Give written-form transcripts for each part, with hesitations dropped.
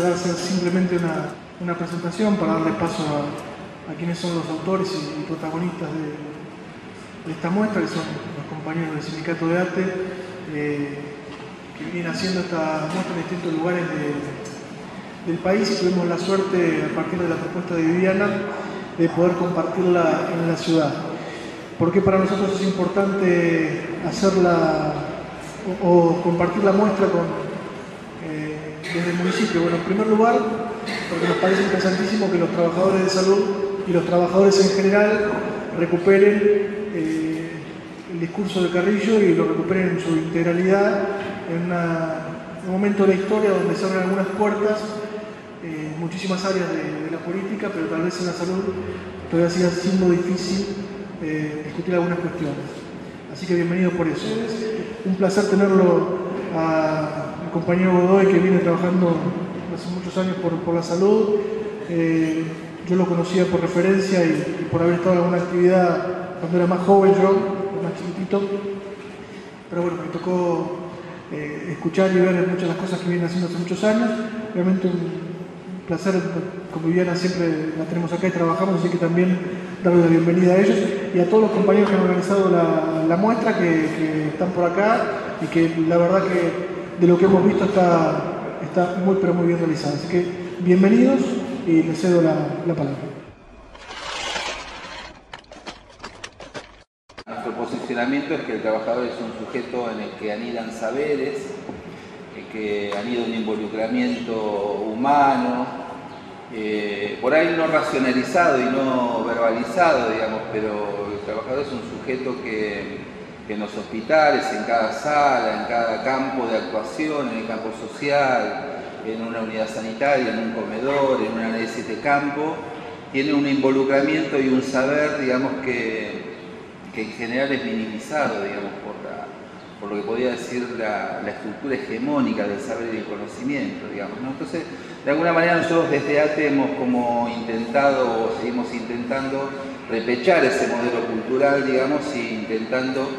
se va a hacer simplemente una presentación para darle paso a quienes son los autores y protagonistas de esta muestra, que son los compañeros del Sindicato de Arte, que vienen haciendo esta muestra en distintos lugares del país, y tuvimos la suerte, a partir de la propuesta de Viviana, de poder compartirla en la ciudad. ¿Por qué para nosotros es importante hacerla o compartir la muestra desde el municipio? Bueno, en primer lugar, porque nos parece interesantísimo que los trabajadores de salud y los trabajadores en general recuperen el discurso de Carrillo y lo recuperen en su integralidad en un momento de la historia donde se abren algunas puertas en muchísimas áreas de la política, pero tal vez en la salud todavía siga siendo difícil discutir algunas cuestiones. Así que bienvenido por eso. Es un placer tenerlo al compañero Godoy, que viene trabajando hace muchos años por la salud. Yo lo conocía por referencia y por haber estado en alguna actividad cuando era más joven, yo, más chiquitito. Pero bueno, me tocó escuchar y ver muchas de las cosas que vienen haciendo hace muchos años. Realmente un placer, con Viviana siempre la tenemos acá y trabajamos, así que también darle la bienvenida a ellos y a todos los compañeros que han organizado la muestra, que están por acá y que la verdad que de lo que hemos visto está muy pero muy bien realizado. Así que bienvenidos y les cedo la palabra. Nuestro posicionamiento es que el trabajador es un sujeto en el que anidan saberes, que anida un involucramiento humano, por ahí no racionalizado y no verbalizado, digamos, pero el trabajador es un sujeto que en los hospitales, en cada sala, en cada campo de actuación, en el campo social, en una unidad sanitaria, en un comedor, en un análisis de campo, tiene un involucramiento y un saber, digamos, que en general es minimizado, digamos, por lo que podría decir la estructura hegemónica del saber y del conocimiento, digamos, ¿no? Entonces, de alguna manera nosotros desde ATE hemos como intentado, o seguimos intentando, repechar ese modelo cultural, digamos, y intentando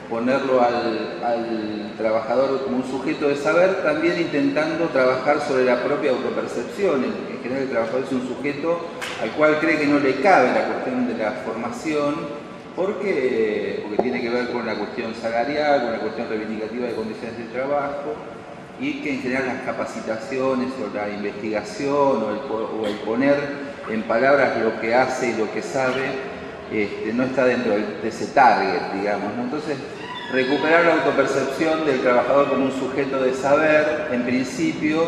ponerlo al trabajador como un sujeto de saber, también intentando trabajar sobre la propia autopercepción. En general el trabajador es un sujeto al cual cree que no le cabe la cuestión de la formación, porque tiene que ver con la cuestión salarial, con la cuestión reivindicativa de condiciones de trabajo, y que en general las capacitaciones o la investigación o el poner en palabras lo que hace y lo que sabe no está dentro de ese target, digamos, ¿no? Entonces, recuperar la autopercepción del trabajador como un sujeto de saber, en principio,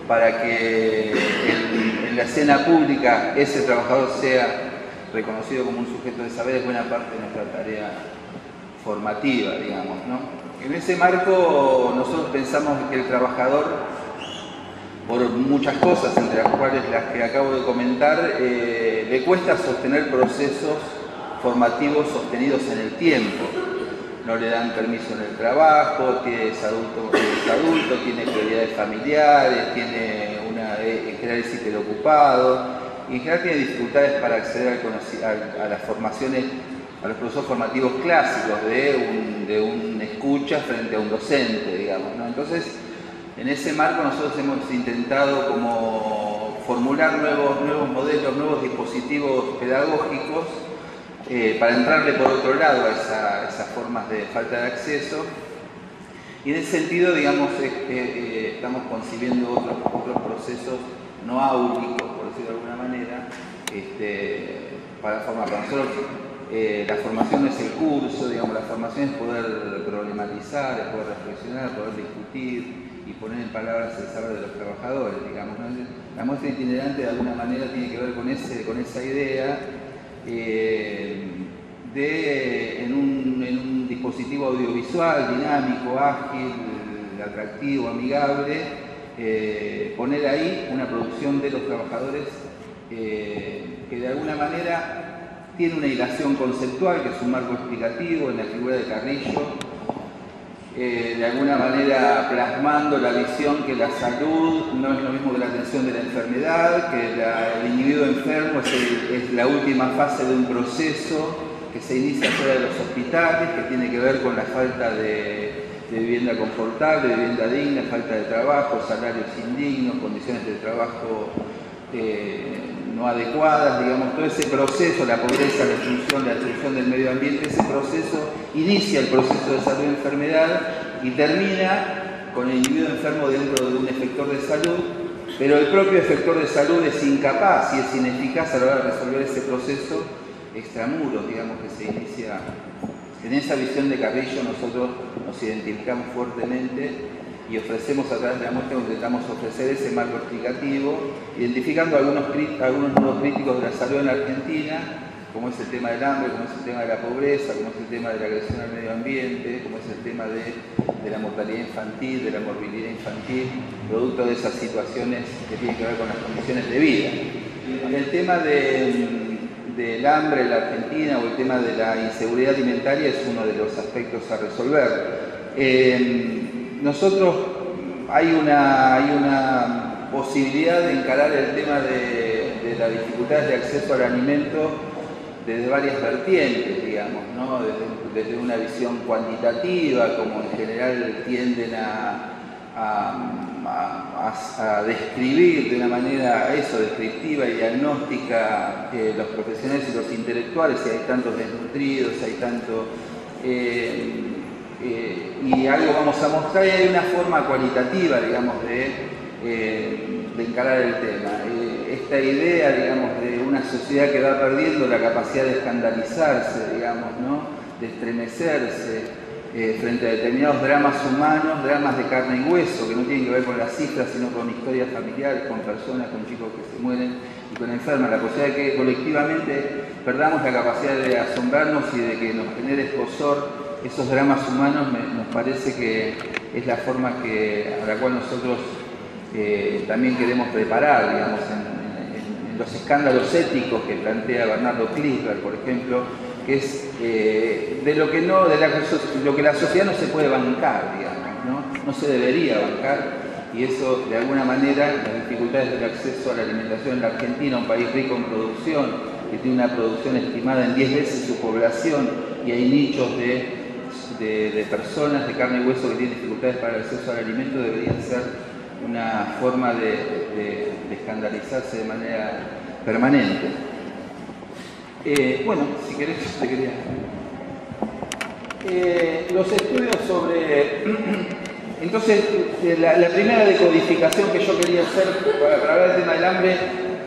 para que en la escena pública ese trabajador sea reconocido como un sujeto de saber, es buena parte de nuestra tarea formativa, digamos, ¿no? En ese marco nosotros pensamos que el trabajador, por muchas cosas, entre las cuales las que acabo de comentar, le cuesta sostener procesos formativos sostenidos en el tiempo. No le dan permiso en el trabajo, es adulto, tiene prioridades familiares, en general es hiperocupado, y en general tiene dificultades para acceder a las formaciones, a los procesos formativos clásicos de un escucha frente a un docente, digamos, ¿no? Entonces, en ese marco nosotros hemos intentado como formular nuevos modelos, nuevos dispositivos pedagógicos para entrarle por otro lado a esas formas de falta de acceso. Y en ese sentido, digamos, estamos concibiendo otros procesos no áulicos, por decirlo de alguna manera, para formar. Para nosotros la formación no es el curso, digamos, la formación es poder problematizar, es poder reflexionar, poder discutir y poner en palabras el saber de los trabajadores, digamos, ¿no? La muestra itinerante de alguna manera tiene que ver con esa idea en un dispositivo audiovisual, dinámico, ágil, atractivo, amigable, poner ahí una producción de los trabajadores que de alguna manera tiene una hilación conceptual, que es un marco explicativo en la figura de Carrillo, de alguna manera plasmando la visión que la salud no es lo mismo que la atención de la enfermedad, que el individuo enfermo es la última fase de un proceso que se inicia fuera de los hospitales, que tiene que ver con la falta de vivienda confortable, vivienda digna, falta de trabajo, salarios indignos, condiciones de trabajo no adecuadas, digamos, todo ese proceso, la pobreza, la destrucción del medio ambiente, ese proceso inicia el proceso de salud y enfermedad y termina con el individuo enfermo dentro de un efector de salud, pero el propio efector de salud es incapaz y es ineficaz a la hora de resolver ese proceso extramuros, digamos, que se inicia. En esa visión de Carrillo nosotros nos identificamos fuertemente y ofrecemos a través de la muestra, intentamos ofrecer ese marco explicativo, identificando algunos nudos críticos de la salud en la Argentina, como es el tema del hambre, como es el tema de la pobreza, como es el tema de la agresión al medio ambiente, como es el tema de la mortalidad infantil, de la morbilidad infantil, producto de esas situaciones que tienen que ver con las condiciones de vida. El tema del hambre en la Argentina o el tema de la inseguridad alimentaria es uno de los aspectos a resolver. Nosotros hay una posibilidad de encarar el tema de las dificultades de acceso al alimento desde varias vertientes, digamos, ¿no? Desde una visión cuantitativa, como en general tienden a describir de una manera descriptiva y diagnóstica los profesionales y los intelectuales, si hay tantos desnutridos, si hay tanto... y algo vamos a mostrar, y hay una forma cualitativa, digamos, de encarar el tema. Esta idea, digamos, de una sociedad que va perdiendo la capacidad de escandalizarse, digamos, ¿no? De estremecerse frente a determinados dramas humanos, dramas de carne y hueso, que no tienen que ver con las cifras, sino con historias familiares, con personas, con chicos que se mueren y con enfermas. La posibilidad de que colectivamente perdamos la capacidad de asombrarnos y de que nos genere escozor esos dramas humanos, nos parece que es la forma a la cual nosotros también queremos preparar, digamos, en los escándalos éticos que plantea Bernardo Klinsberg, por ejemplo, que es de lo que la sociedad no se puede bancar, digamos, no se debería bancar, y eso de alguna manera, las dificultades del acceso a la alimentación en la Argentina, un país rico en producción, que tiene una producción estimada en 10 veces su población, y hay nichos de personas de carne y hueso que tienen dificultades para el acceso al alimento, deberían ser una forma de escandalizarse de manera permanente. Bueno, si querés, te quería... los estudios sobre... Entonces, la primera decodificación que yo quería hacer para hablar del tema del hambre,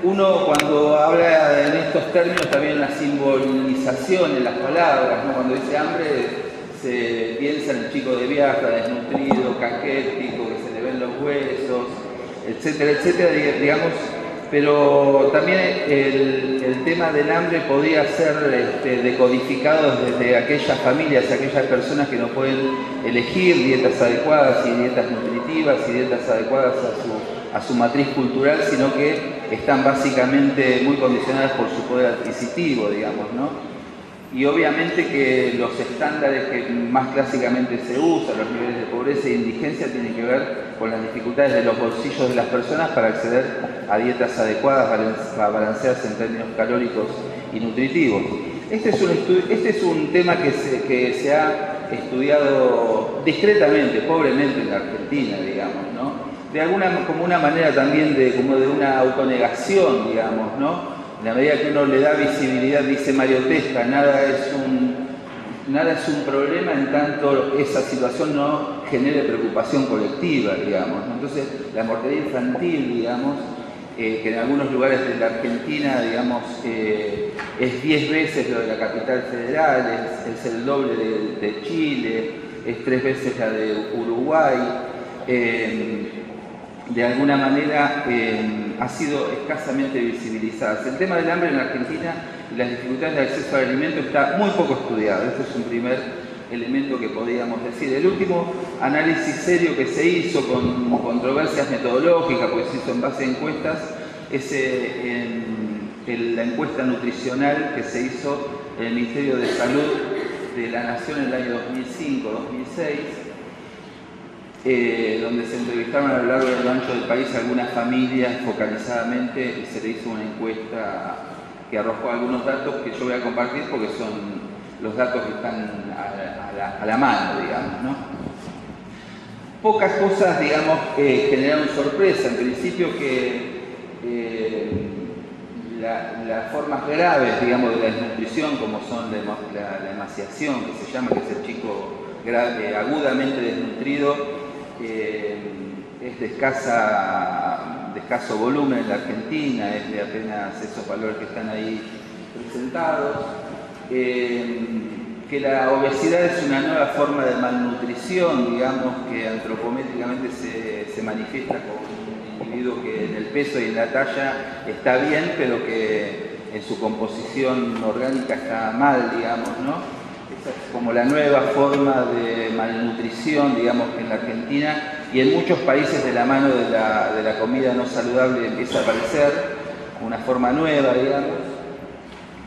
uno cuando habla en estos términos también una simbolización en las palabras, ¿no? Cuando dice hambre se piensa en el chico de Biafra, desnutrido, caquético, que se le ven los huesos, etcétera, etcétera, digamos, pero también el tema del hambre podía ser decodificado desde aquellas familias, aquellas personas que no pueden elegir dietas adecuadas y dietas nutritivas y dietas adecuadas a su matriz cultural, sino que están básicamente muy condicionadas por su poder adquisitivo, digamos, ¿no? Y obviamente que los estándares que más clásicamente se usan, los niveles de pobreza e indigencia, tienen que ver con las dificultades de los bolsillos de las personas para acceder a dietas adecuadas, para balancearse en términos calóricos y nutritivos. Este es un tema que se ha estudiado discretamente, pobremente en la Argentina, digamos, ¿no? Como una manera también como de una autonegación, digamos, ¿no? En la medida que uno le da visibilidad, dice Mario Tesca, nada es un problema en tanto esa situación no genere preocupación colectiva, digamos, ¿no? Entonces, la mortalidad infantil, digamos, que en algunos lugares de la Argentina, digamos, es 10 veces lo de la capital federal, es el doble de Chile, es 3 veces la de Uruguay. De alguna manera ha sido escasamente visibilizada. El tema del hambre en la Argentina y las dificultades de acceso al alimento está muy poco estudiado. Este es un primer elemento que podríamos decir. El último análisis serio que se hizo con controversias metodológicas, porque se hizo en base a encuestas, es la encuesta nutricional que se hizo en el Ministerio de Salud de la Nación en el año 2005-2006, donde se entrevistaron a lo largo y a lo ancho del país algunas familias focalizadamente y se le hizo una encuesta que arrojó algunos datos que yo voy a compartir porque son los datos que están a la mano, digamos, ¿no? Pocas cosas, digamos, generaron sorpresa. En principio que las formas graves, digamos, de la desnutrición, como son la emaciación, que se llama, que es el chico agudamente desnutrido, es de escaso volumen en la Argentina, es de apenas esos valores que están ahí presentados. Que la obesidad es una nueva forma de malnutrición, digamos, que antropométricamente se manifiesta con un individuo que en el peso y en la talla está bien, pero que en su composición orgánica está mal, digamos, ¿no? Esa es como la nueva forma de malnutrición, digamos, que en la Argentina y en muchos países de la mano de la comida no saludable empieza a aparecer, una forma nueva, digamos.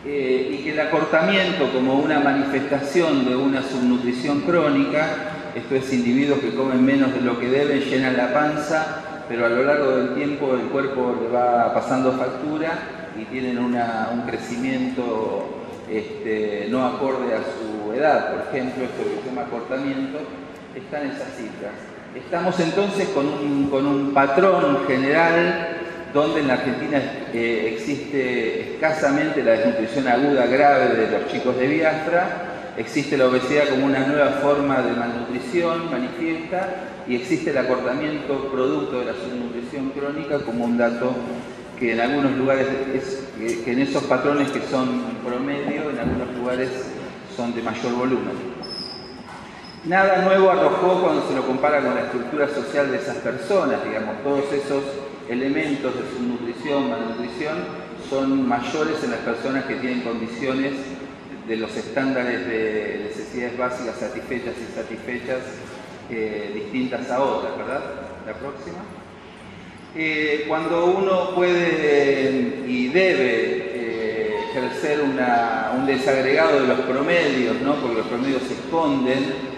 Y que el acortamiento como una manifestación de una subnutrición crónica, esto es, individuos que comen menos de lo que deben, llenan la panza, pero a lo largo del tiempo el cuerpo le va pasando factura y tienen un crecimiento no acorde a su edad, por ejemplo, esto que se llama acortamiento, están esas cifras. Estamos entonces con un patrón general donde en la Argentina existe escasamente la desnutrición aguda grave de los chicos de Biafra, existe la obesidad como una nueva forma de malnutrición manifiesta y existe el acortamiento producto de la subnutrición crónica como un dato que en algunos lugares, que en esos patrones que son promedio, en algunos lugares son de mayor volumen. Nada nuevo arrojó cuando se lo compara con la estructura social de esas personas, digamos, todos esos elementos de subnutrición, malnutrición, son mayores en las personas que tienen condiciones de los estándares de necesidades básicas satisfechas y insatisfechas distintas a otras, ¿verdad? La próxima. Cuando uno puede y debe ejercer un desagregado de los promedios, ¿no? Porque los promedios se esconden,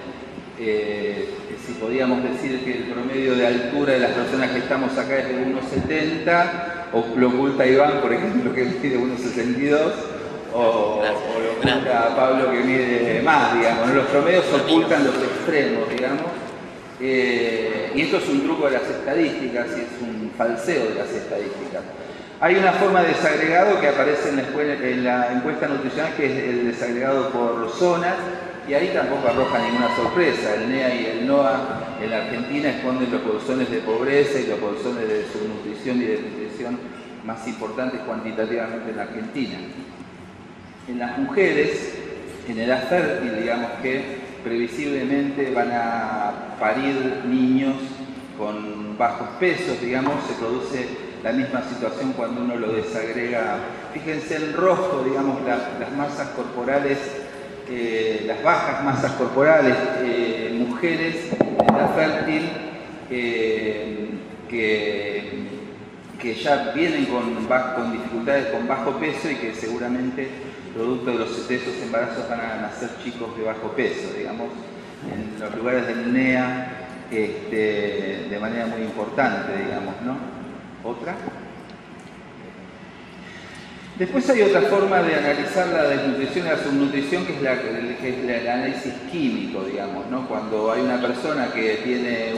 si podíamos decir que el promedio de altura de las personas que estamos acá es de 1,70, o lo oculta Iván, por ejemplo, que mide 1,62, o lo oculta Pablo, que mide más, digamos, ¿no? Los promedios ocultan los extremos, digamos, y esto es un truco de las estadísticas y es un falseo de las estadísticas. Hay una forma de desagregado que aparece en la encuesta nutricional, que es el desagregado por zonas, y ahí tampoco arroja ninguna sorpresa. El NEA y el NOA en la Argentina esconden los bolsones de pobreza y los bolsones de subnutrición y desnutrición más importantes cuantitativamente en la Argentina. En las mujeres, en edad fértil, digamos, que previsiblemente van a parir niños con bajos pesos, digamos, se produce la misma situación cuando uno lo desagrega. Fíjense en rojo, digamos, las masas corporales, las bajas masas corporales, mujeres en edad fértil que ya vienen con dificultades, con bajo peso y que seguramente producto de esos embarazos van a nacer chicos de bajo peso, digamos, en los lugares del NEA de manera muy importante, digamos, ¿no? ¿Otra? Después hay otra forma de analizar la desnutrición y la subnutrición, que es el análisis químico, digamos, ¿no? Cuando hay una persona que tiene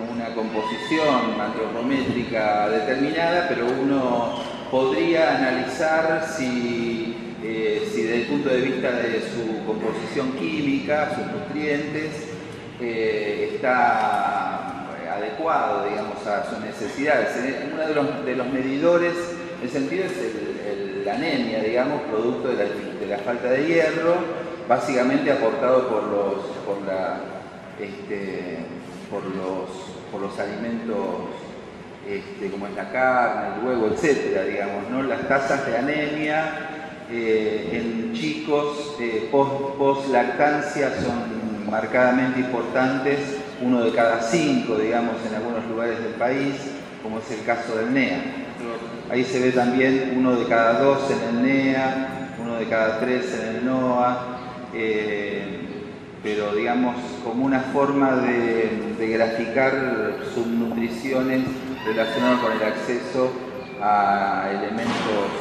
una composición antropométrica determinada, pero uno podría analizar si desde el punto de vista de su composición química, sus nutrientes, está adecuado, digamos, a sus necesidades. Uno de los medidores, el sentido es la anemia, digamos, producto de la falta de hierro, básicamente aportado por los alimentos como es la carne, el huevo, etcétera, digamos, ¿no? Las tasas de anemia en chicos post-lactancia son marcadamente importantes, 1 de cada 5, digamos, en algunos lugares del país, como es el caso del NEA. Ahí se ve también 1 de cada 2 en el NEA, 1 de cada 3 en el NOA, pero digamos como una forma de graficar subnutriciones relacionadas con el acceso a elementos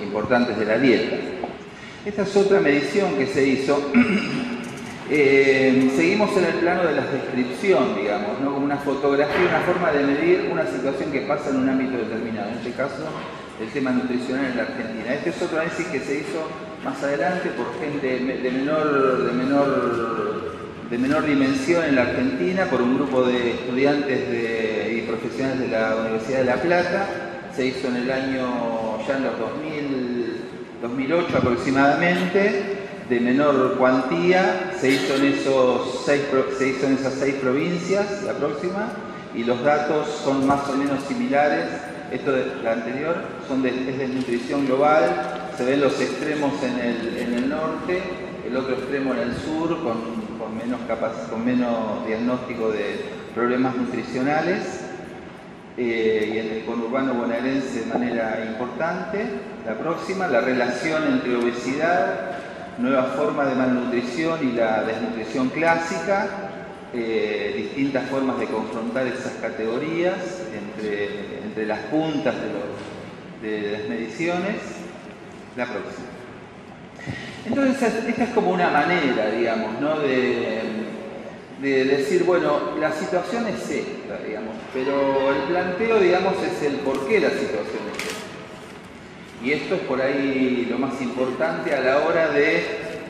importantes de la dieta. Esta es otra medición que se hizo Seguimos en el plano de la descripción, digamos, ¿no? Como una fotografía, una forma de medir una situación que pasa en un ámbito determinado. En este caso, el tema nutricional en la Argentina. Este es otro análisis que se hizo más adelante por gente de menor dimensión en la Argentina, por un grupo de estudiantes y profesionales de la Universidad de La Plata. Se hizo en el año, ya en los 2008 aproximadamente, de menor cuantía, se hizo en esas 6 provincias, la próxima, y los datos son más o menos similares. Esto de la anterior es de nutrición global, se ven los extremos en el norte, el otro extremo en el sur, con menos diagnóstico de problemas nutricionales, y en el conurbano bonaerense de manera importante. La próxima, la relación entre obesidad, nueva forma de malnutrición y la desnutrición clásica, distintas formas de confrontar esas categorías entre las puntas de las mediciones. La próxima. Entonces, esta es como una manera, digamos, ¿no? de decir, bueno, la situación es esta, digamos, pero el planteo, digamos, es el por qué la situación es esta. Y esto es por ahí lo más importante a la hora de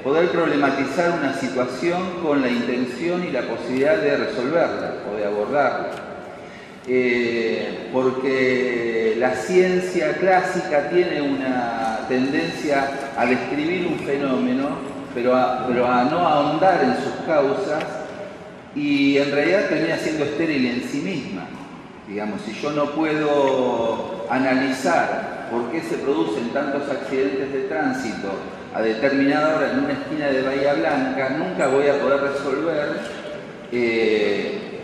poder problematizar una situación con la intención y la posibilidad de resolverla o de abordarla. Porque la ciencia clásica tiene una tendencia a describir un fenómeno, pero a no ahondar en sus causas, y en realidad termina siendo estéril en sí misma. Digamos, si yo no puedo analizar por qué se producen tantos accidentes de tránsito a determinada hora en una esquina de Bahía Blanca, nunca voy a poder resolver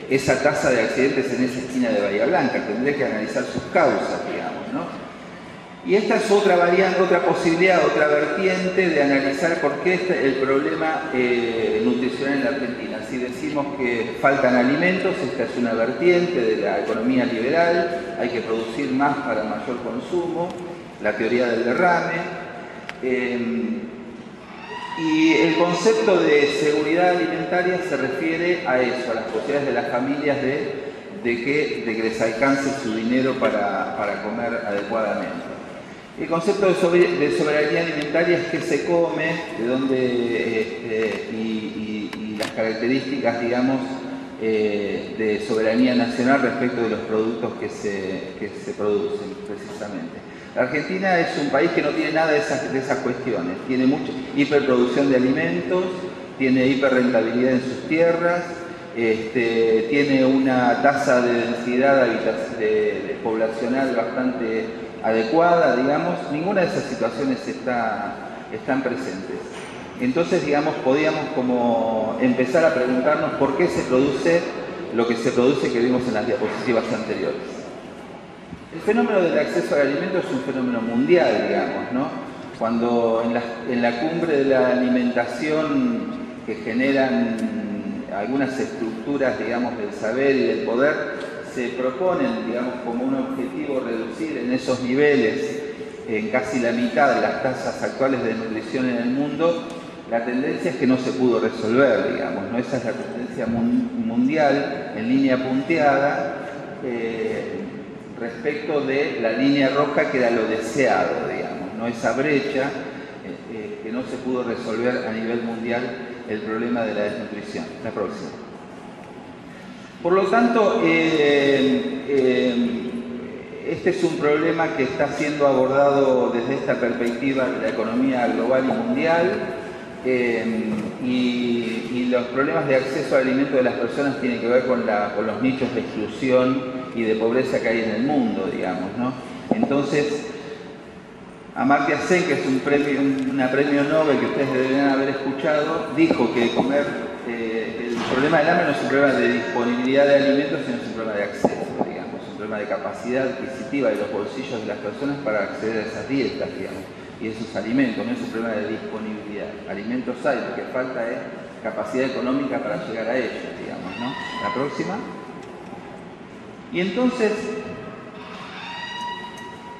esa tasa de accidentes en esa esquina de Bahía Blanca. Tendré que analizar sus causas, digamos, ¿no? Y esta es otra variante, otra posibilidad, otra vertiente de analizar por qué el problema nutricional en la Argentina. Si decimos que faltan alimentos, esta es una vertiente de la economía liberal, hay que producir más para mayor consumo, la teoría del derrame. Y el concepto de seguridad alimentaria se refiere a eso, a las posibilidades de las familias de que les alcance su dinero para comer adecuadamente. El concepto de soberanía alimentaria es qué se come, de dónde, y las características, digamos, de soberanía nacional respecto de los productos que se producen, precisamente. La Argentina es un país que no tiene nada de esas cuestiones. Tiene mucha hiperproducción de alimentos, tiene hiperrentabilidad en sus tierras, tiene una tasa de densidad poblacional bastante adecuada, digamos. Ninguna de esas situaciones están presentes. Entonces, digamos, podíamos como empezar a preguntarnos por qué se produce lo que se produce que vimos en las diapositivas anteriores. El fenómeno del acceso al alimento es un fenómeno mundial, digamos, ¿no? Cuando en la cumbre de la alimentación que generan algunas estructuras, digamos, del saber y del poder, se proponen, digamos, como un objetivo reducir en esos niveles en casi la mitad de las tasas actuales de nutrición en el mundo, la tendencia es que no se pudo resolver, digamos, ¿no? Esa es la tendencia mundial en línea punteada, respecto de la línea roja que era lo deseado, digamos, ¿no? Esa brecha que no se pudo resolver a nivel mundial el problema de la desnutrición. La próxima. Por lo tanto, este es un problema que está siendo abordado desde esta perspectiva de la economía global y mundial, y los problemas de acceso al alimento de las personas tienen que ver con los nichos de exclusión y de pobreza que hay en el mundo, digamos, ¿no? Entonces, Amartya Sen, que es una premio Nobel que ustedes deberían haber escuchado, dijo que el problema del hambre no es un problema de disponibilidad de alimentos, sino es un problema de acceso, digamos, un problema de capacidad adquisitiva de los bolsillos de las personas para acceder a esas dietas, digamos, y esos alimentos. No es un problema de disponibilidad. Alimentos hay, lo que falta es capacidad económica para llegar a ellos, digamos, ¿no? La próxima. Y entonces,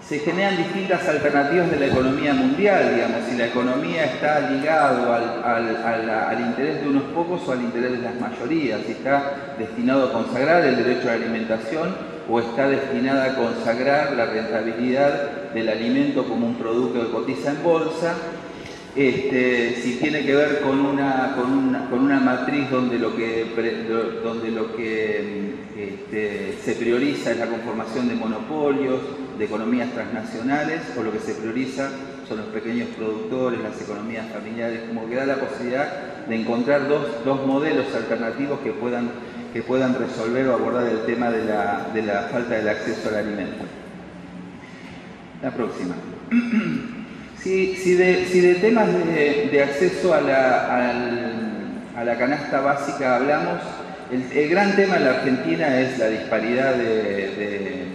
se generan distintas alternativas de la economía mundial, digamos, si la economía está ligado al interés de unos pocos o al interés de las mayorías, si está destinado a consagrar el derecho a la alimentación o está destinada a consagrar la rentabilidad del alimento como un producto que cotiza en bolsa, si tiene que ver con una matriz donde lo que se prioriza es la conformación de monopolios, de economías transnacionales, o lo que se prioriza son los pequeños productores, las economías familiares, como que da la posibilidad de encontrar dos modelos alternativos que puedan resolver o abordar el tema de la falta del acceso al alimento. La próxima. Si de temas de acceso a la canasta básica hablamos, el gran tema en la Argentina es la disparidad de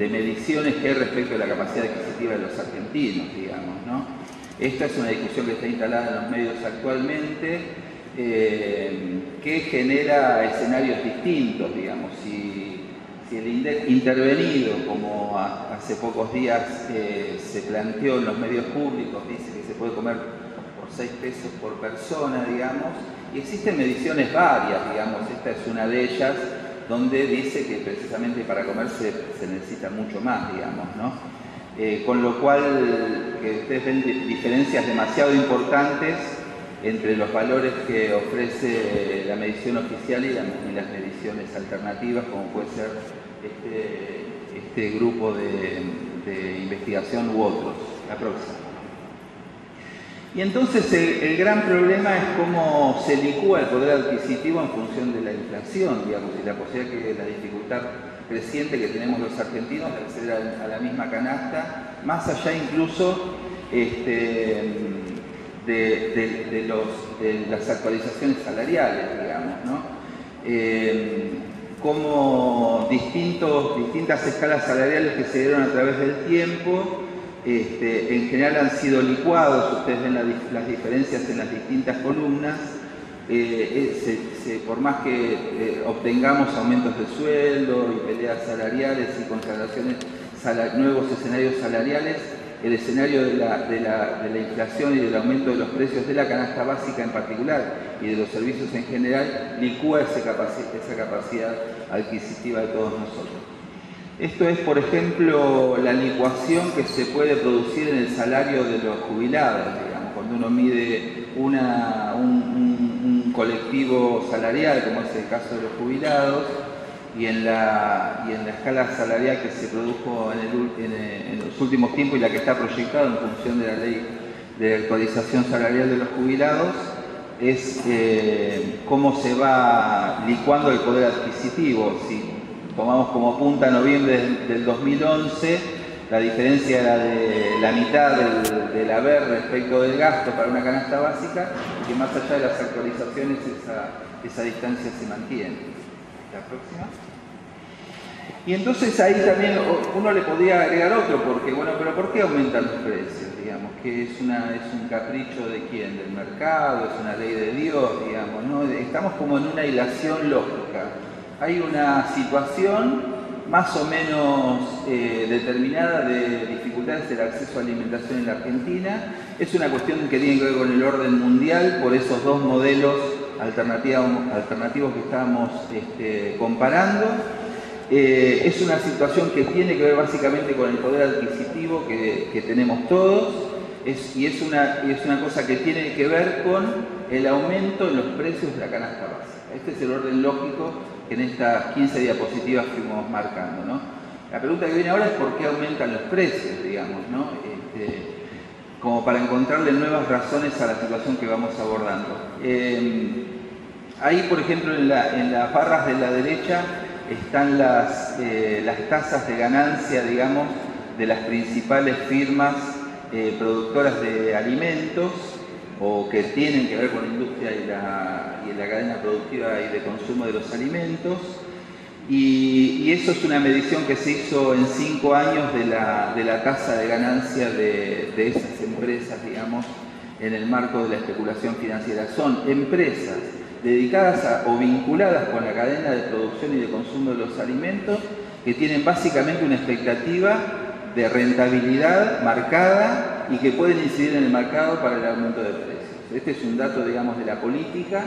mediciones que hay respecto a la capacidad adquisitiva de los argentinos, digamos, ¿no? Esta es una discusión que está instalada en los medios actualmente, que genera escenarios distintos, digamos. Si el INDEC intervenido, como hace pocos días se planteó en los medios públicos, dice que se puede comer por 6 pesos por persona, digamos, y existen mediciones varias, digamos, esta es una de ellas, donde dice que precisamente para comer se necesita mucho más, digamos, ¿no? Con lo cual, que ustedes ven diferencias demasiado importantes entre los valores que ofrece la medición oficial y las mediciones alternativas, como puede ser este grupo de investigación u otros. La próxima. Y entonces el gran problema es cómo se licúa el poder adquisitivo en función de la inflación, digamos, y la posibilidad que la dificultad creciente que tenemos los argentinos de acceder a la misma canasta, más allá incluso de las actualizaciones salariales, digamos, ¿no? Como distintas escalas salariales que se dieron a través del tiempo, en general han sido licuados, ustedes ven las diferencias en las distintas columnas, por más que obtengamos aumentos de sueldo y peleas salariales y consagraciones, nuevos escenarios salariales, el escenario de la inflación y del aumento de los precios de la canasta básica en particular y de los servicios en general, licúa esa capacidad adquisitiva de todos nosotros. Esto es, por ejemplo, la licuación que se puede producir en el salario de los jubilados, digamos, cuando uno mide un colectivo salarial, como es el caso de los jubilados, y en la escala salarial que se produjo en los últimos tiempos y la que está proyectada en función de la ley de actualización salarial de los jubilados, es cómo se va licuando el poder adquisitivo. Si tomamos como punta noviembre del 2011, la diferencia era de la mitad del haber respecto del gasto para una canasta básica, y que más allá de las actualizaciones esa distancia se mantiene. La próxima. Y entonces ahí también uno le podría agregar otro, porque bueno, pero ¿por qué aumentan los precios? Digamos, que es un capricho de quién, del mercado, es una ley de Dios, digamos, ¿no? Estamos como en una hilación lógica. Hay una situación más o menos determinada de dificultades del acceso a alimentación en la Argentina. Es una cuestión que tiene que ver con el orden mundial, por esos dos modelos alternativos que estábamos comparando. Es una situación que tiene que ver básicamente con el poder adquisitivo que tenemos todos, y es una cosa que tiene que ver con el aumento en los precios de la canasta básica. Este es el orden lógico que en estas 15 diapositivas fuimos marcando, ¿no? La pregunta que viene ahora es por qué aumentan los precios, digamos, ¿no? Como para encontrarle nuevas razones a la situación que vamos abordando. Ahí, por ejemplo, en las barras de la derecha están las tasas de ganancia, digamos, de las principales firmas productoras de alimentos o que tienen que ver con la industria y la cadena productiva y de consumo de los alimentos. Y eso es una medición que se hizo en 5 años de la tasa de ganancia de esas empresas, digamos, en el marco de la especulación financiera. Son empresas dedicadas o vinculadas con la cadena de producción y de consumo de los alimentos que tienen básicamente una expectativa de rentabilidad marcada y que pueden incidir en el mercado para el aumento de precios. Este es un dato, digamos, de la política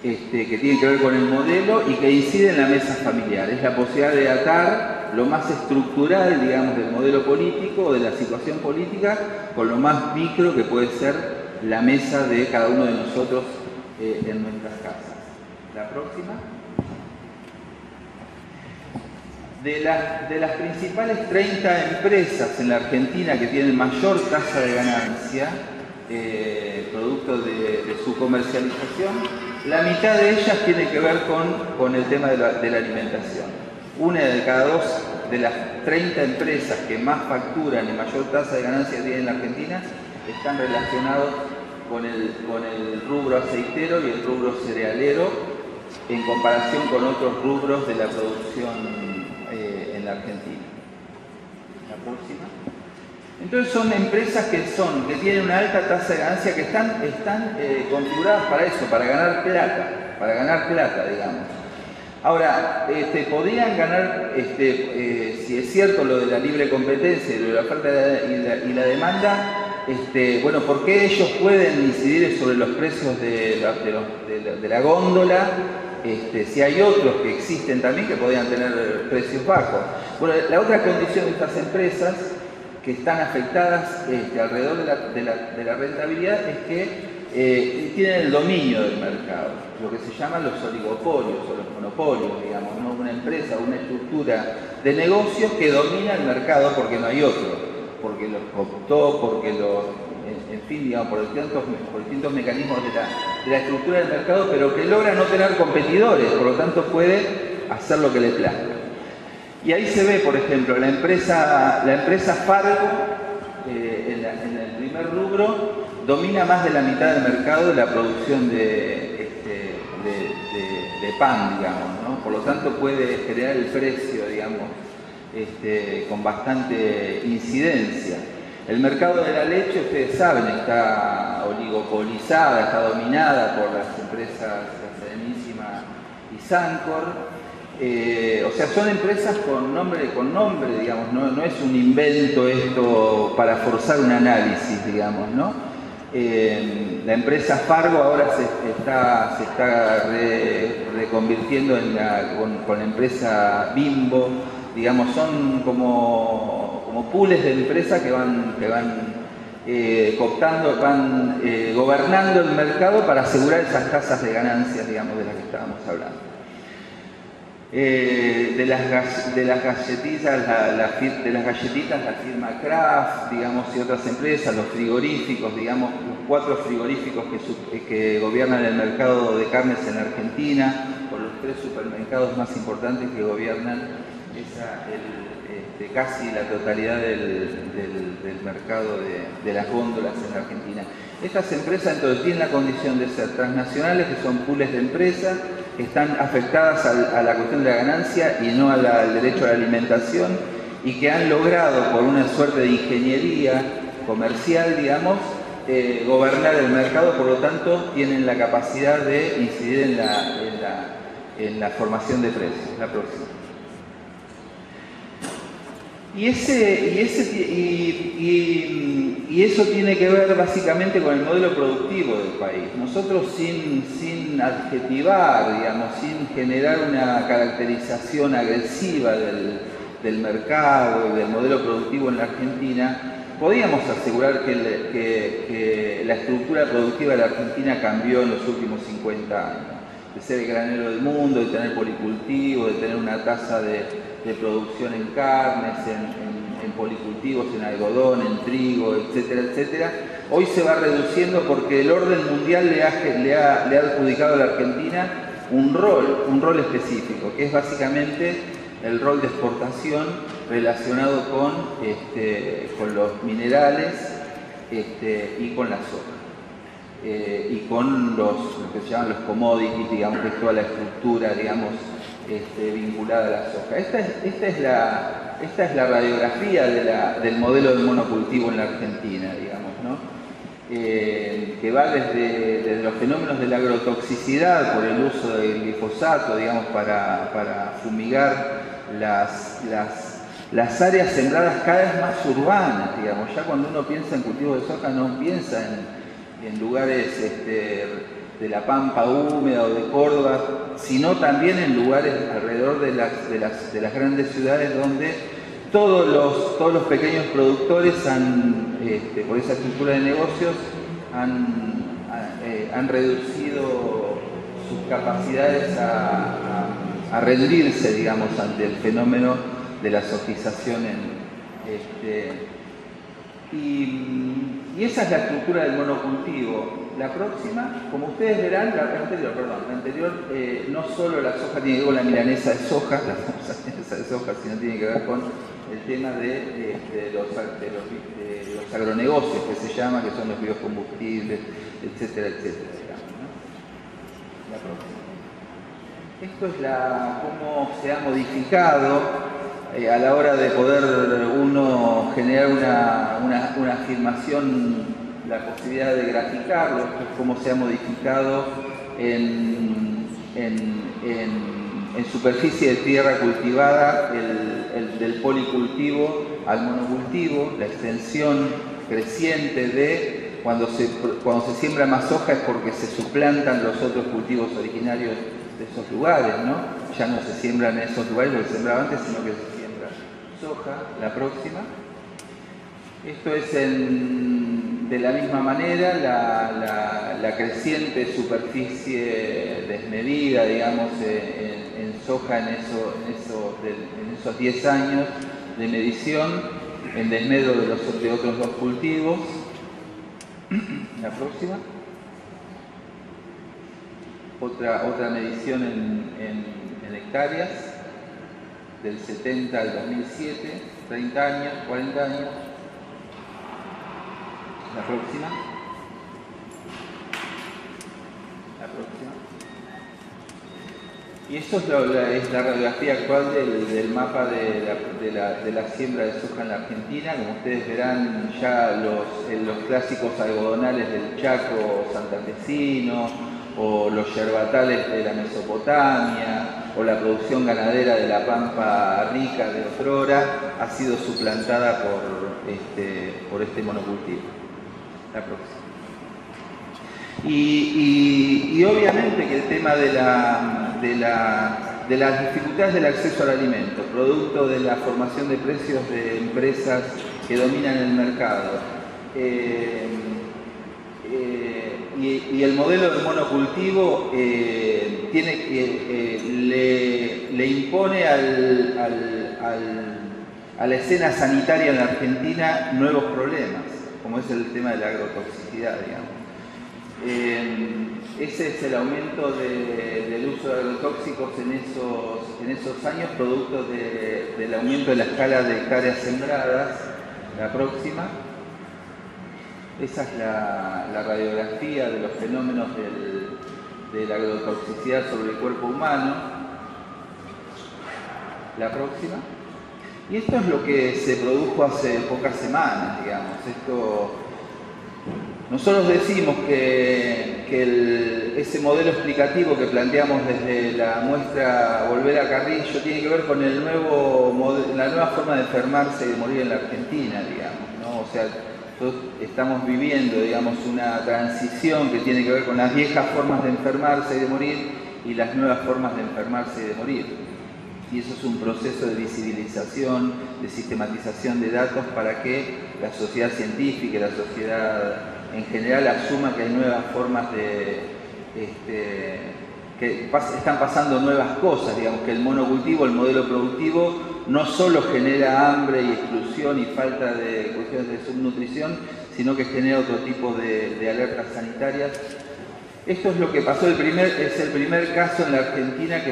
que tiene que ver con el modelo y que incide en la mesa familiar. Es la posibilidad de atar lo más estructural, digamos, del modelo político o de la situación política con lo más micro que puede ser la mesa de cada uno de nosotros en nuestras casas. La próxima. De las principales 30 empresas en la Argentina que tienen mayor tasa de ganancia, producto de su comercialización, la mitad de ellas tiene que ver con el tema de la alimentación. Una de cada dos de las 30 empresas que más facturan y mayor tasa de ganancia tienen en la Argentina están relacionados con el rubro aceitero y el rubro cerealero en comparación con otros rubros de la producción en la Argentina. La próxima. Entonces son empresas que tienen una alta tasa de ganancia, que están configuradas para eso, para ganar plata, digamos. Ahora, podrían ganar, si es cierto lo de la libre competencia y lo de la oferta y la demanda, bueno, ¿por qué ellos pueden incidir sobre los precios de la góndola? Si hay otros que existen también que podrían tener precios bajos. Bueno, la otra condición de estas empresas que están afectadas alrededor de la rentabilidad es que tienen el dominio del mercado, lo que se llaman los oligopolios o los monopolios, digamos, ¿no? Una empresa, una estructura de negocios que domina el mercado porque no hay otro, porque los cooptó, porque en fin, digamos, por distintos mecanismos de la estructura del mercado, pero que logra no tener competidores, por lo tanto puede hacer lo que le plazca. Y ahí se ve, por ejemplo, la empresa Fargo, en el primer rubro, domina más de la mitad del mercado de la producción de pan, digamos, ¿no? Por lo tanto puede generar el precio, digamos, con bastante incidencia. El mercado de la leche, ustedes saben, está oligopolizada, está dominada por las empresas La Serenísima y Sancor. O sea, son empresas con nombre, digamos, no es un invento esto para forzar un análisis, digamos, ¿no? La empresa Fargo ahora se está reconvirtiendo con la empresa Bimbo, digamos, son como pools de empresas que van cooptando, van gobernando el mercado para asegurar esas tasas de ganancias, digamos, de las que estábamos hablando. De las galletitas, la firma Kraft, digamos, y otras empresas, los frigoríficos, digamos, los 4 frigoríficos que gobiernan el mercado de carnes en Argentina, o los 3 supermercados más importantes que gobiernan casi la totalidad del mercado de las góndolas en Argentina. Estas empresas entonces tienen la condición de ser transnacionales, que son pools de empresas, que están afectadas a la cuestión de la ganancia y no al derecho a la alimentación, y que han logrado, por una suerte de ingeniería comercial, digamos, gobernar el mercado, por lo tanto tienen la capacidad de incidir en la formación de precios. La próxima. Y eso tiene que ver básicamente con el modelo productivo del país. Nosotros sin adjetivar, digamos, sin generar una caracterización agresiva del mercado y del modelo productivo en la Argentina, podríamos asegurar que la estructura productiva de la Argentina cambió en los últimos 50 años. De ser el granero del mundo, de tener policultivo, de tener una tasa de producción en carnes, en policultivos, en algodón, en trigo, etcétera, etcétera. Hoy se va reduciendo porque el orden mundial le ha adjudicado a la Argentina un rol específico, que es básicamente el rol de exportación relacionado con los minerales y con la soja. Y con lo que se llaman los commodities, digamos, que es toda la estructura, digamos, vinculada a la soja. Esta es la radiografía del modelo de monocultivo en la Argentina, digamos, ¿no? Que va desde los fenómenos de la agrotoxicidad por el uso del glifosato, digamos, para fumigar las áreas sembradas cada vez más urbanas, digamos. Ya cuando uno piensa en cultivos de soja no piensa en lugares de la Pampa húmeda o de Córdoba, sino también en lugares alrededor de las grandes ciudades donde todos los pequeños productores por esa estructura de negocios han reducido sus capacidades a rendirse, digamos, ante el fenómeno de la sojización. Y esa es la estructura del monocultivo. La próxima, como ustedes verán, la anterior, no solo la soja tiene que ver con la milanesa de soja, la famosa milanesa de soja, sino tiene que ver con el tema de los agronegocios, que se llama, que son los biocombustibles, etcétera, etcétera, digamos, ¿no? La próxima. Esto es cómo se ha modificado a la hora de poder uno generar una afirmación, la posibilidad de graficarlo. Esto es cómo se ha modificado en superficie de tierra cultivada del policultivo al monocultivo, la extensión creciente de cuando se siembra más soja es porque se suplantan los otros cultivos originarios de esos lugares, ¿no? Ya no se siembran en esos lugares lo que se sembraba antes, sino que se siembra soja. La próxima. Esto es de la misma manera la creciente superficie desmedida, digamos, en soja en esos 10 años de medición, en desmedro de otros dos cultivos. La próxima. Otra medición en hectáreas, del 70 al 2007, 30 años, 40 años. La próxima. La próxima. Y esto es la radiografía actual del mapa de la siembra de soja en la Argentina. Como ustedes verán, ya los clásicos algodonales del Chaco santafesino, o los yerbatales de la Mesopotamia, o la producción ganadera de la Pampa Rica de otrora, ha sido suplantada por este monocultivo. La próxima. Y obviamente que el tema de las dificultades del acceso al alimento, producto de la formación de precios de empresas que dominan el mercado, y el modelo de monocultivo le impone a la escena sanitaria en la Argentina nuevos problemas, como es el tema de la agrotoxicidad, digamos. Ese es el aumento del uso de agrotóxicos en esos años, producto del aumento de la escala de hectáreas sembradas. La próxima. Esa es la radiografía de los fenómenos de la agrotoxicidad sobre el cuerpo humano. La próxima. Y esto es lo que se produjo hace pocas semanas, digamos. Nosotros decimos que ese modelo explicativo que planteamos desde la muestra Volver a Carrillo tiene que ver con la nueva forma de enfermarse y de morir en la Argentina, digamos, ¿no? O sea, nosotros estamos viviendo, digamos, una transición que tiene que ver con las viejas formas de enfermarse y de morir y las nuevas formas de enfermarse y de morir. Y eso es un proceso de visibilización, de sistematización de datos para que la sociedad científica y la sociedad en general asuma que hay nuevas formas que están pasando nuevas cosas, digamos, que el monocultivo, el modelo productivo, no solo genera hambre y exclusión y falta de cuestiones de subnutrición, sino que genera otro tipo de alertas sanitarias. Esto es lo que pasó, es el primer caso en la Argentina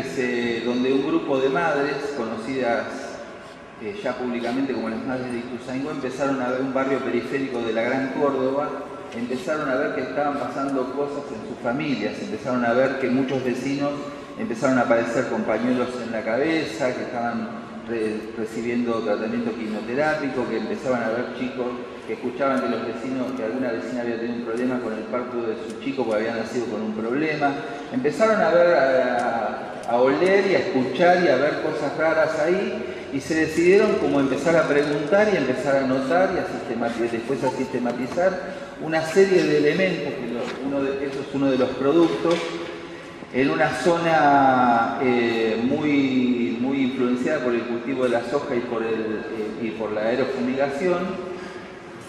donde un grupo de madres, conocidas ya públicamente como las madres de Ituzaingó, empezaron a ver un barrio periférico de la Gran Córdoba, empezaron a ver que estaban pasando cosas en sus familias, empezaron a ver que muchos vecinos empezaron a aparecer con pañuelos en la cabeza, que estaban recibiendo tratamiento quimioterápico, que empezaban a ver chicos que escuchaban que alguna vecina había tenido un problema con el parto de su chico porque había nacido con un problema. Empezaron a ver a oler y a escuchar y a ver cosas raras ahí, y se decidieron como empezar a preguntar y empezar a anotar y a sistematizar, después a sistematizar una serie de elementos, que eso es uno de los productos, en una zona muy influenciada por el cultivo de la soja y por la aerofumigación,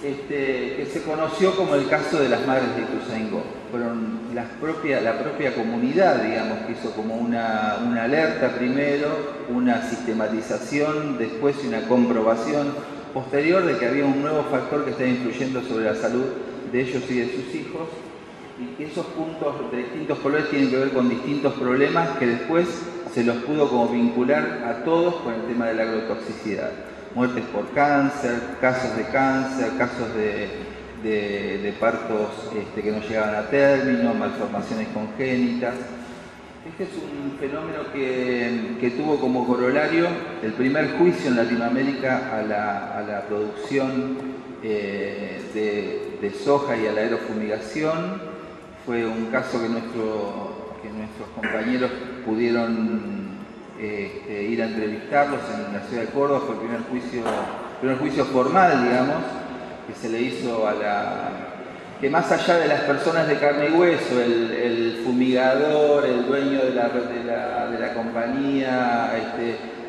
que se conoció como el caso de las madres de Ituzaingó. Fueron la propia comunidad, digamos, que hizo como una alerta primero, una sistematización después y una comprobación posterior de que había un nuevo factor que estaba influyendo sobre la salud de ellos y de sus hijos, y que esos puntos de distintos colores tienen que ver con distintos problemas que después se los pudo como vincular a todos con el tema de la agrotoxicidad. Muertes por cáncer, casos de partos que no llegaban a término, malformaciones congénitas. Este es un fenómeno que tuvo como corolario el primer juicio en Latinoamérica a la producción de soja y a la aerofumigación. Fue un caso que nuestros compañeros pudieron ir a entrevistarlos en la ciudad de Córdoba. Fue el primer juicio formal, digamos, que se le hizo que más allá de las personas de carne y hueso, el fumigador, el dueño de la compañía,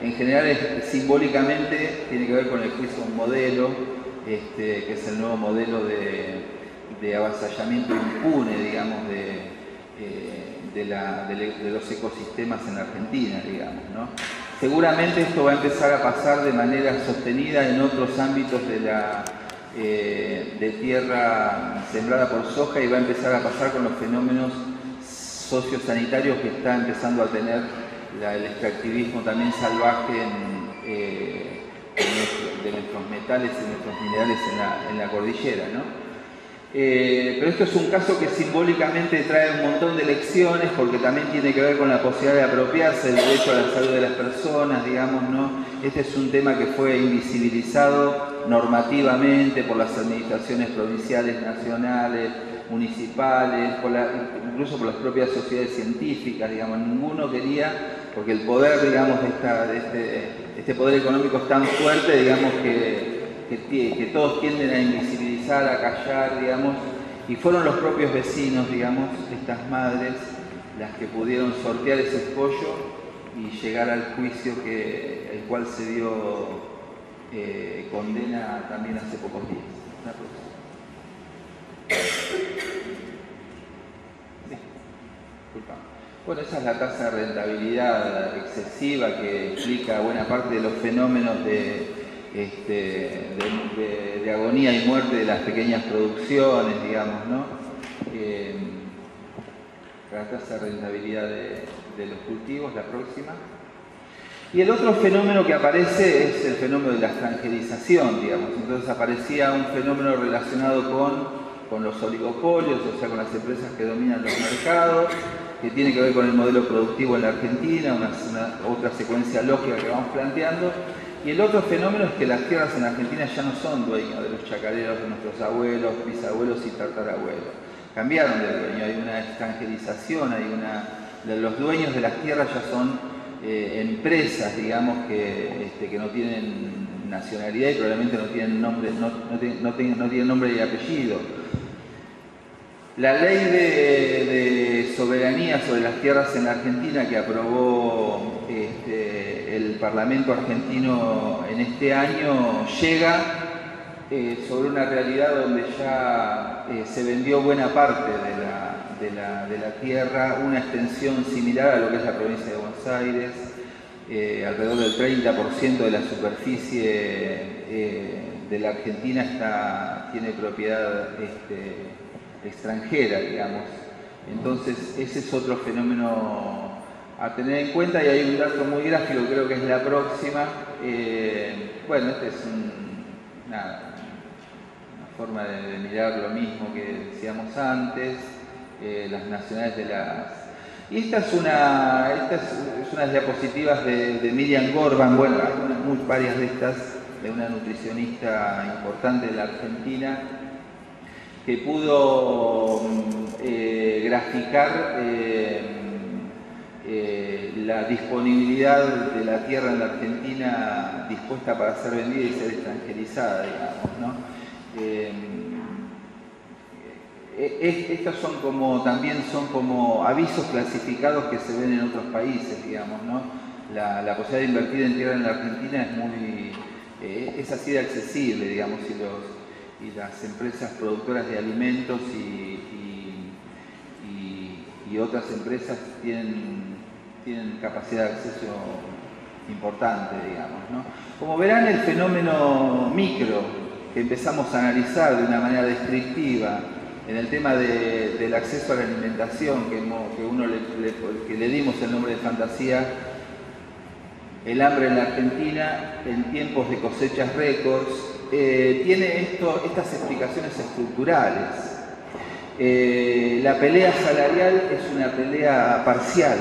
en general simbólicamente tiene que ver con el juicio de un modelo, que es el nuevo modelo de avasallamiento impune, digamos, de los ecosistemas en la Argentina, digamos, ¿no? Seguramente esto va a empezar a pasar de manera sostenida en otros ámbitos de tierra sembrada por soja, y va a empezar a pasar con los fenómenos sociosanitarios que está empezando a tener el extractivismo también salvaje de nuestros metales y nuestros minerales en la cordillera, ¿no? Pero esto es un caso que simbólicamente trae un montón de lecciones, porque también tiene que ver con la posibilidad de apropiarse del derecho a la salud de las personas, digamos, ¿no? Este es un tema que fue invisibilizado normativamente por las administraciones provinciales, nacionales, municipales, incluso por las propias sociedades científicas, digamos. Ninguno quería, porque el poder, digamos, este poder económico es tan fuerte, digamos, que todos tienden a invisibilizar, a callar, digamos, y fueron los propios vecinos, digamos, estas madres, las que pudieron sortear ese escollo y llegar al juicio el cual se dio condena también hace pocos días. Bueno, esa es la tasa de rentabilidad excesiva que explica buena parte de los fenómenos de agonía y muerte de las pequeñas producciones, digamos, ¿no? La tasa de rentabilidad de los cultivos, la próxima. Y el otro fenómeno que aparece es el fenómeno de la extranjerización, digamos. Entonces aparecía un fenómeno relacionado con los oligopolios, o sea, con las empresas que dominan los mercados, que tiene que ver con el modelo productivo en la Argentina, otra secuencia lógica que vamos planteando. Y el otro fenómeno es que las tierras en Argentina ya no son dueños de los chacareros de nuestros abuelos, bisabuelos y tatarabuelos. Cambiaron de dueño, hay una extranjerización, los dueños de las tierras ya son empresas, digamos, que no tienen nacionalidad y probablemente no tienen nombre y apellido. La ley de soberanía sobre las tierras en la Argentina que aprobó el Parlamento argentino en este año llega sobre una realidad donde ya se vendió buena parte de la tierra, una extensión similar a lo que es la provincia de Buenos Aires, alrededor del 30% de la superficie de la Argentina tiene propiedad extranjera, digamos. Entonces ese es otro fenómeno a tener en cuenta, y hay un dato muy gráfico, creo que es la próxima. Bueno, esta es una forma de mirar lo mismo que decíamos antes, las nacionalidades de las... Y esta es unas diapositivas de Miriam Gorban, bueno, hay varias de estas, de una nutricionista importante de la Argentina, que pudo graficar la disponibilidad de la tierra en la Argentina dispuesta para ser vendida y ser extranjerizada, digamos, ¿no? Estos también son como avisos clasificados que se ven en otros países, digamos, ¿no? La posibilidad de invertir en tierra en la Argentina es así de accesible, digamos, y las empresas productoras de alimentos y otras empresas tienen capacidad de acceso importante, digamos, ¿no? Como verán, el fenómeno micro que empezamos a analizar de una manera descriptiva en el tema del acceso a la alimentación, que le dimos el nombre de fantasía, el hambre en la Argentina en tiempos de cosechas récords, tiene estas explicaciones estructurales. La pelea salarial es una pelea parcial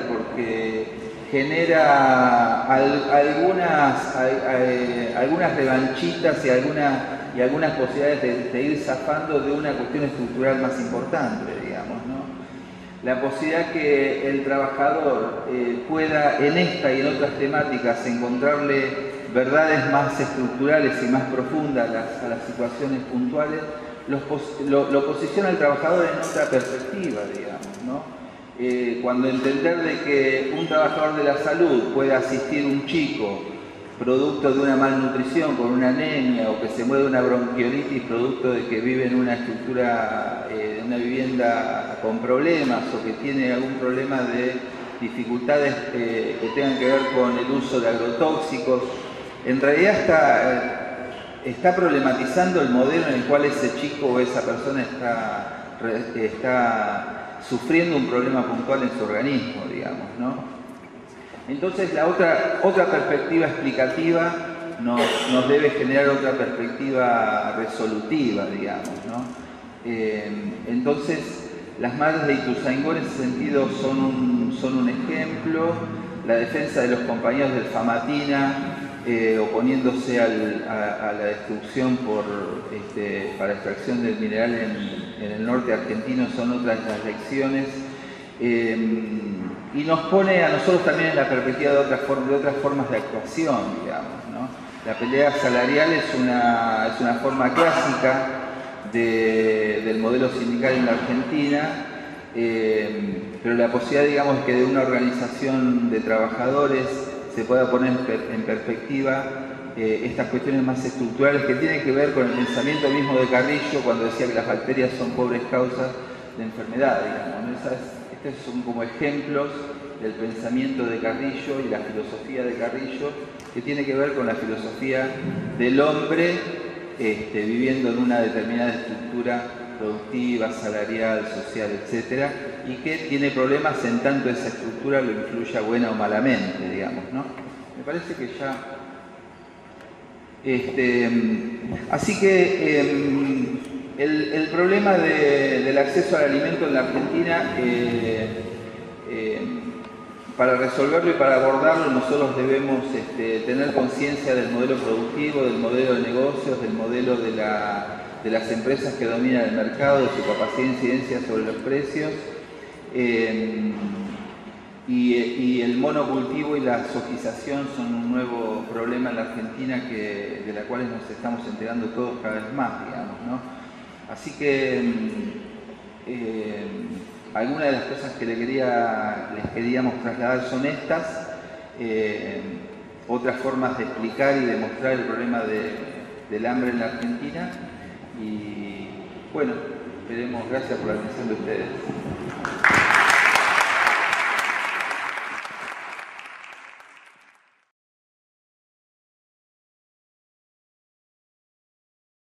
porque genera algunas revanchitas y algunas posibilidades de ir zafando de una cuestión estructural más importante, digamos, ¿no? La posibilidad que el trabajador pueda en esta y en otras temáticas encontrarle verdades más estructurales y más profundas a las situaciones puntuales, lo posiciona al trabajador en otra perspectiva, digamos, ¿no? Cuando entender de que un trabajador de la salud puede asistir un chico producto de una malnutrición, con una anemia, o que se mueve una bronquiolitis producto de que vive en una estructura, de una vivienda con problemas, o que tiene algún problema de dificultades que tengan que ver con el uso de agrotóxicos, en realidad está problematizando el modelo en el cual ese chico o esa persona está sufriendo un problema puntual en su organismo, digamos, ¿no? Entonces la otra perspectiva explicativa nos debe generar otra perspectiva resolutiva, digamos, ¿no? Entonces las madres de Ituzaingó en ese sentido son un ejemplo. La defensa de los compañeros del Famatina oponiéndose a la destrucción para extracción del mineral en el norte argentino son otras de las lecciones. Y nos pone a nosotros también en la perspectiva de otras formas de actuación, digamos, ¿no? La pelea salarial es una forma clásica del modelo sindical en la Argentina, pero la posibilidad, digamos, que de una organización de trabajadores se pueda poner en perspectiva estas cuestiones más estructurales que tienen que ver con el pensamiento mismo de Carrillo cuando decía que las bacterias son pobres causas de enfermedad, digamos, ¿no? Estos son como ejemplos del pensamiento de Carrillo y la filosofía de Carrillo, que tiene que ver con la filosofía del hombre viviendo en una determinada estructura productiva, salarial, social, etc., y que tiene problemas en tanto esa estructura lo influya buena o malamente, digamos, ¿no? Me parece que ya... así que el problema del acceso al alimento en la Argentina, para resolverlo y para abordarlo, nosotros debemos tener conciencia del modelo productivo, del modelo de negocios, del modelo de las empresas que dominan el mercado, de su capacidad de incidencia sobre los precios, y el monocultivo y la sojización son un nuevo problema en la Argentina de la cual nos estamos enterando todos cada vez más, digamos, ¿no? Así que algunas de las cosas que les queríamos trasladar son estas, otras formas de explicar y demostrar el problema del hambre en la Argentina, y bueno, esperemos, gracias por la atención de ustedes.